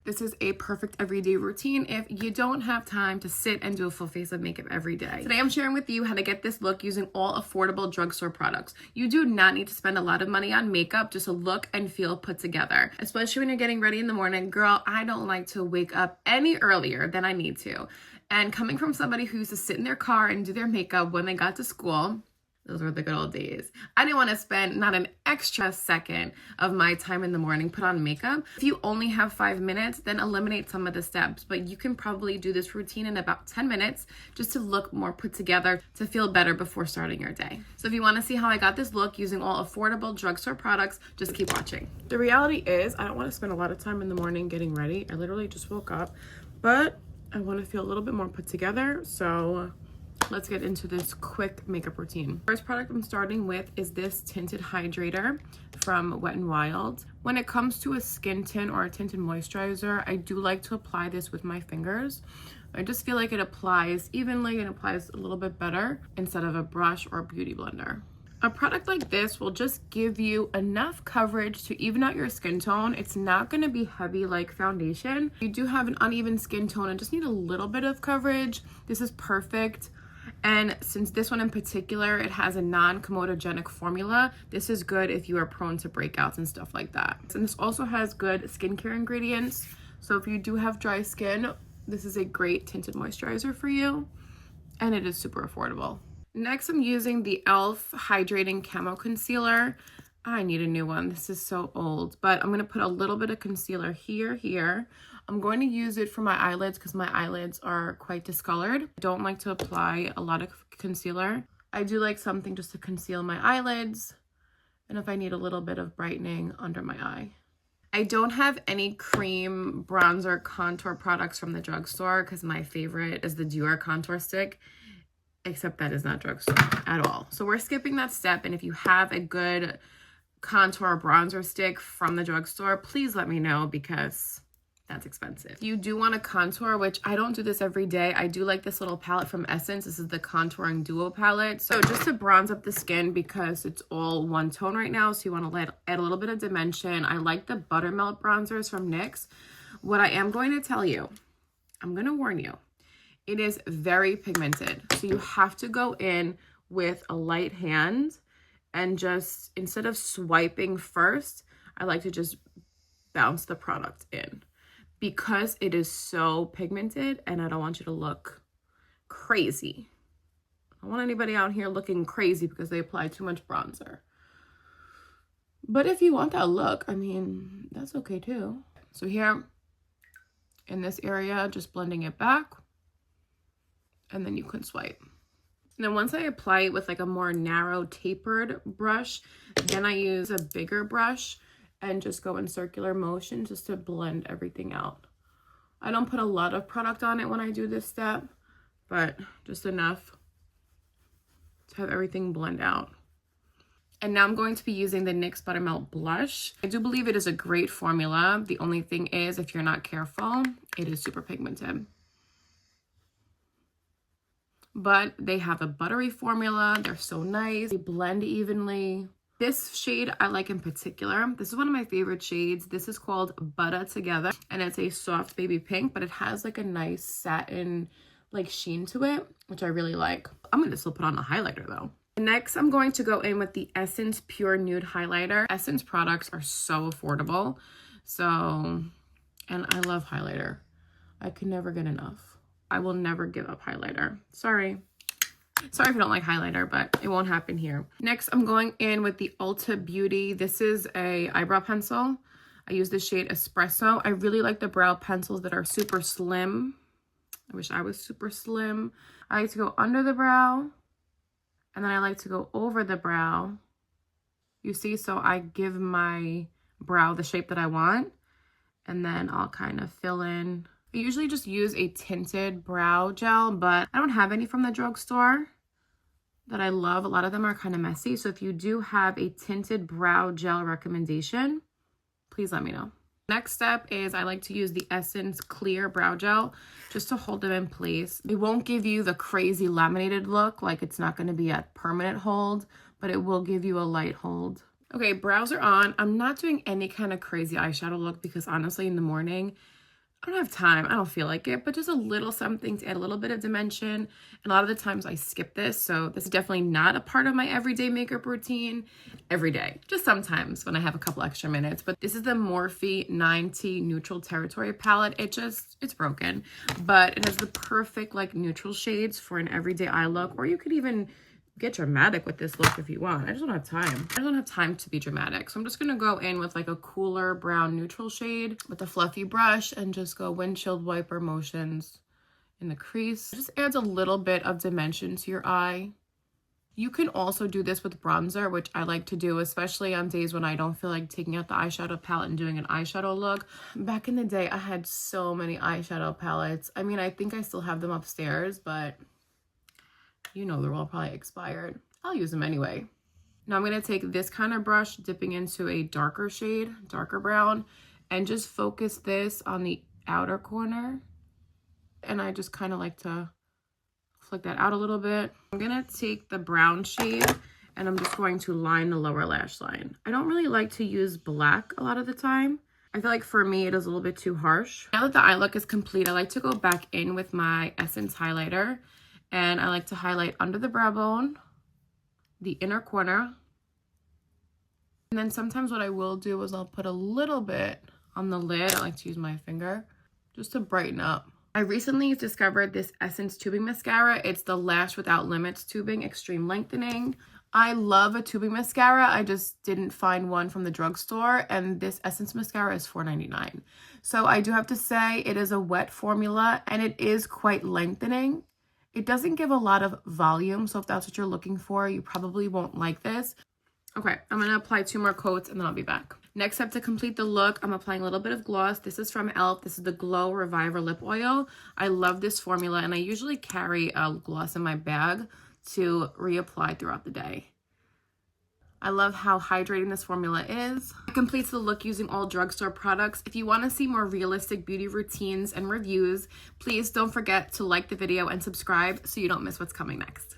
This is a perfect everyday routine if you don't have time to sit and do a full face of makeup every day. Today I'm sharing with you how to get this look using all affordable drugstore products. You do not need to spend a lot of money on makeup just to look and feel put together, especially when you're getting ready in the morning. Girl, I don't like to wake up any earlier than I need to. And coming from somebody who used to sit in their car and do their makeup when they got to school, those were the good old days. I didn't want to spend not an extra second of my time in the morning put on makeup. If you only have 5 minutes, then eliminate some of the steps. But you can probably do this routine in about 10 minutes just to look more put together, to feel better before starting your day. So if you want to see how I got this look using all affordable drugstore products, just keep watching. The reality is I don't want to spend a lot of time in the morning getting ready. I literally just woke up, but I want to feel a little bit more put together. So let's get into this quick makeup routine. First product I'm starting with is this tinted hydrator from Wet n Wild. When it comes to a skin tint or a tinted moisturizer, I do like to apply this with my fingers. I just feel like it applies evenly and applies a little bit better instead of a brush or a beauty blender. A product like this will just give you enough coverage to even out your skin tone. It's not going to be heavy like foundation. You do have an uneven skin tone and just need a little bit of coverage. This is perfect. And since this one in particular, it has a non-comedogenic formula, this is good if you are prone to breakouts and stuff like that. And this also has good skincare ingredients. So if you do have dry skin, this is a great tinted moisturizer for you. And it is super affordable. Next, I'm using the e.l.f. Hydrating Camo Concealer. I need a new one. This is so old. But I'm going to put a little bit of concealer here. I'm going to use it for my eyelids because my eyelids are quite discolored. I don't like to apply a lot of concealer. I do like something just to conceal my eyelids and if I need a little bit of brightening under my eye. I don't have any cream, bronzer, contour products from the drugstore because my favorite is the Dior contour stick, except that is not drugstore at all. So we're skipping that step, and if you have a good contour or bronzer stick from the drugstore, please let me know because that's expensive. You do want to contour, which I don't do this every day. I do like this little palette from Essence. This is the Contouring Duo palette. So just to bronze up the skin because it's all one tone right now. So you want to add a little bit of dimension. I like the Buttermelt bronzers from NYX. What I am going to tell you, I'm going to warn you, it is very pigmented. So you have to go in with a light hand and just, instead of swiping first, I like to just bounce the product in, because it is so pigmented and I don't want you to look crazy. I don't want anybody out here looking crazy because they apply too much bronzer. But if you want that look, I mean, that's okay too. So here in this area, just blending it back, and then you can swipe. And then once I apply it with like a more narrow tapered brush, then I use a bigger brush and just go in circular motion just to blend everything out. I don't put a lot of product on it when I do this step, but just enough to have everything blend out. And now I'm going to be using the NYX Buttermelt Blush. I do believe it is a great formula. The only thing is, if you're not careful, it is super pigmented. But they have a buttery formula. They're so nice. They blend evenly. This shade I like in particular. This is one of my favorite shades. This is called Butter Together, and it's a soft baby pink, but it has like a nice satin like sheen to it, which I really like. I'm gonna still put on a highlighter though. Next, I'm going to go in with the Essence Pure Nude Highlighter. Essence products are so affordable. So, and I love highlighter. I can never get enough. I will never give up highlighter. Sorry if you don't like highlighter, but it won't happen here. Next, I'm going in with the Ulta Beauty. This is a eyebrow pencil. I use the shade Espresso. I really like the brow pencils that are super slim. I wish I was super slim. I like to go under the brow, and then I like to go over the brow. You see, so I give my brow the shape that I want, and then I'll kind of fill in. I usually just use a tinted brow gel, but I don't have any from the drugstore that I love. A lot of them are kind of messy. So if you do have a tinted brow gel recommendation, please let me know. Next step is I like to use the Essence Clear Brow Gel just to hold them in place. It won't give you the crazy laminated look, like it's not going to be at permanent hold, but it will give you a light hold. Okay, brows are on. I'm not doing any kind of crazy eyeshadow look because honestly in the morning, I don't have time. I don't feel like it, but just a little something to add a little bit of dimension. And a lot of the times I skip this, so this is definitely not a part of my everyday makeup routine every day. Just sometimes when I have a couple extra minutes. But this is the Morphe 9T Neutral Territory palette. It's broken, but it has the perfect like neutral shades for an everyday eye look, or you could even get dramatic with this look if you want. I just don't have time. I don't have time to be dramatic. So I'm just gonna go in with like a cooler brown neutral shade with a fluffy brush and just go windshield wiper motions in the crease. It just adds a little bit of dimension to your eye. You can also do this with bronzer, which I like to do, especially on days when I don't feel like taking out the eyeshadow palette and doing an eyeshadow look. Back in the day, I had so many eyeshadow palettes. I mean, I think I still have them upstairs, but you know, they're all probably expired. I'll use them anyway. Now I'm going to take this kind of brush, dipping into a darker shade, darker brown, and just focus this on the outer corner. And I just kind of like to flick that out a little bit. I'm going to take the brown shade and I'm just going to line the lower lash line. I don't really like to use black a lot of the time. I feel like for me, it is a little bit too harsh. Now that the eye look is complete, I like to go back in with my Essence highlighter. And I like to highlight under the brow bone, the inner corner. And then sometimes what I will do is I'll put a little bit on the lid. I like to use my finger just to brighten up. I recently discovered this Essence tubing mascara. It's the Lash Without Limits tubing extreme lengthening. I love a tubing mascara. I just didn't find one from the drugstore, and this Essence mascara is $4.99. So I do have to say it is a wet formula and it is quite lengthening. It doesn't give a lot of volume, so if that's what you're looking for, you probably won't like this. Okay, I'm going to apply 2 more coats and then I'll be back. Next up, to complete the look, I'm applying a little bit of gloss. This is from e.l.f. This is the Glow Reviver Lip Oil. I love this formula, and I usually carry a gloss in my bag to reapply throughout the day. I love how hydrating this formula is. It completes the look using all drugstore products. If you want to see more realistic beauty routines and reviews, please don't forget to like the video and subscribe so you don't miss what's coming next.